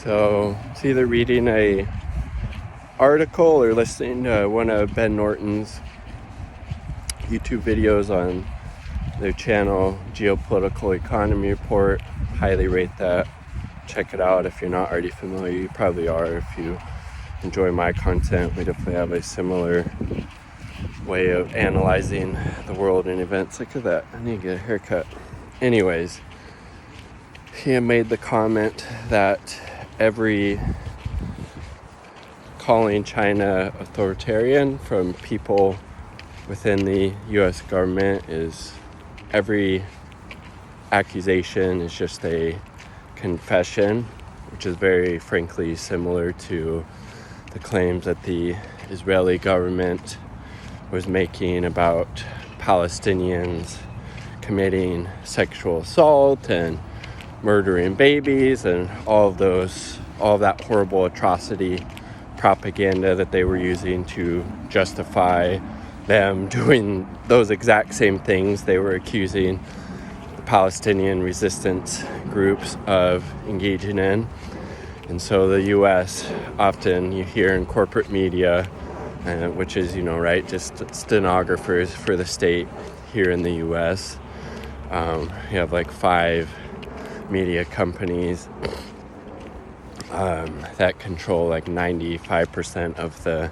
So it's either reading a article or listening to one of Ben Norton's YouTube videos on their channel, Geopolitical Economy Report. Highly rate that. Check it out if you're not already familiar. You probably are if you enjoy my content. We definitely have a similar way of analyzing the world and events. Look at that. I need to get a haircut. Anyways, he had made the comment that calling China authoritarian from people within the U.S. government is every accusation is just a confession, which is very frankly similar to the claims that the Israeli government was making about Palestinians committing sexual assault and murdering babies and all of that horrible atrocity propaganda that they were using to justify them doing those exact same things they were accusing the Palestinian resistance groups of engaging in. And so the U.S. often you hear in corporate media, which is, just stenographers for the state here in the U.S. You have like 5 media companies that control like 95% of the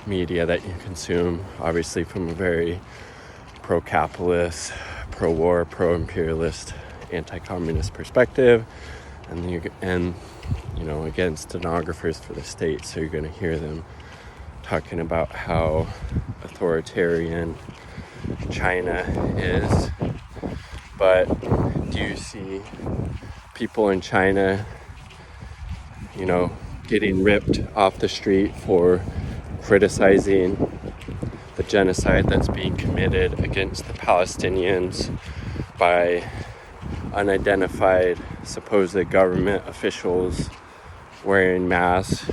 media that you consume, obviously from a very pro-capitalist, pro-war, pro-imperialist, anti-communist perspective, and again, stenographers for the state, so you're going to hear them talking about how authoritarian China is. But do you see people in China, getting ripped off the street for criticizing the genocide that's being committed against the Palestinians by unidentified supposed government officials wearing masks,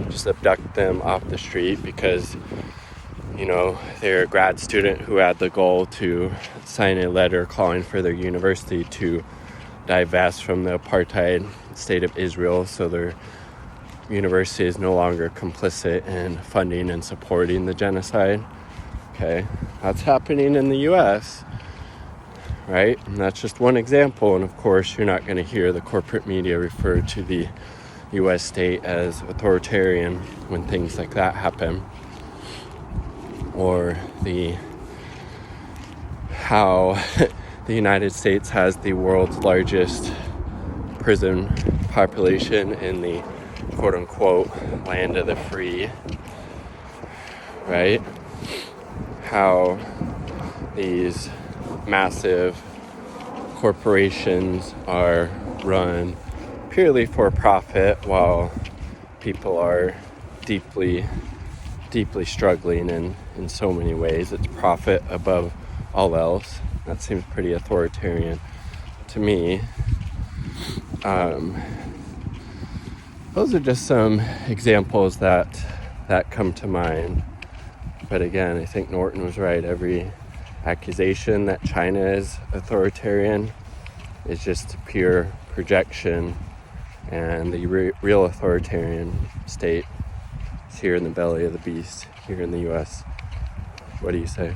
just abduct them off the street because they're a grad student who had the goal to sign a letter calling for their university to divest from the apartheid state of Israel, so their university is no longer complicit in funding and supporting the genocide. Okay, that's happening in the U.S., right? And that's just one example. And of course, you're not going to hear the corporate media refer to the U.S. state as authoritarian when things like that happen. Or how the United States has the world's largest prison population in the quote-unquote land of the free, right? How these massive corporations are run purely for profit while people are deeply struggling in so many ways. It's profit above all else. That seems pretty authoritarian to me. Those are just some examples that come to mind. But again, I think Norton was right. Every accusation that China is authoritarian is just pure projection, and the real authoritarian state is here in the belly of the beast, here in the U.S. What do you say?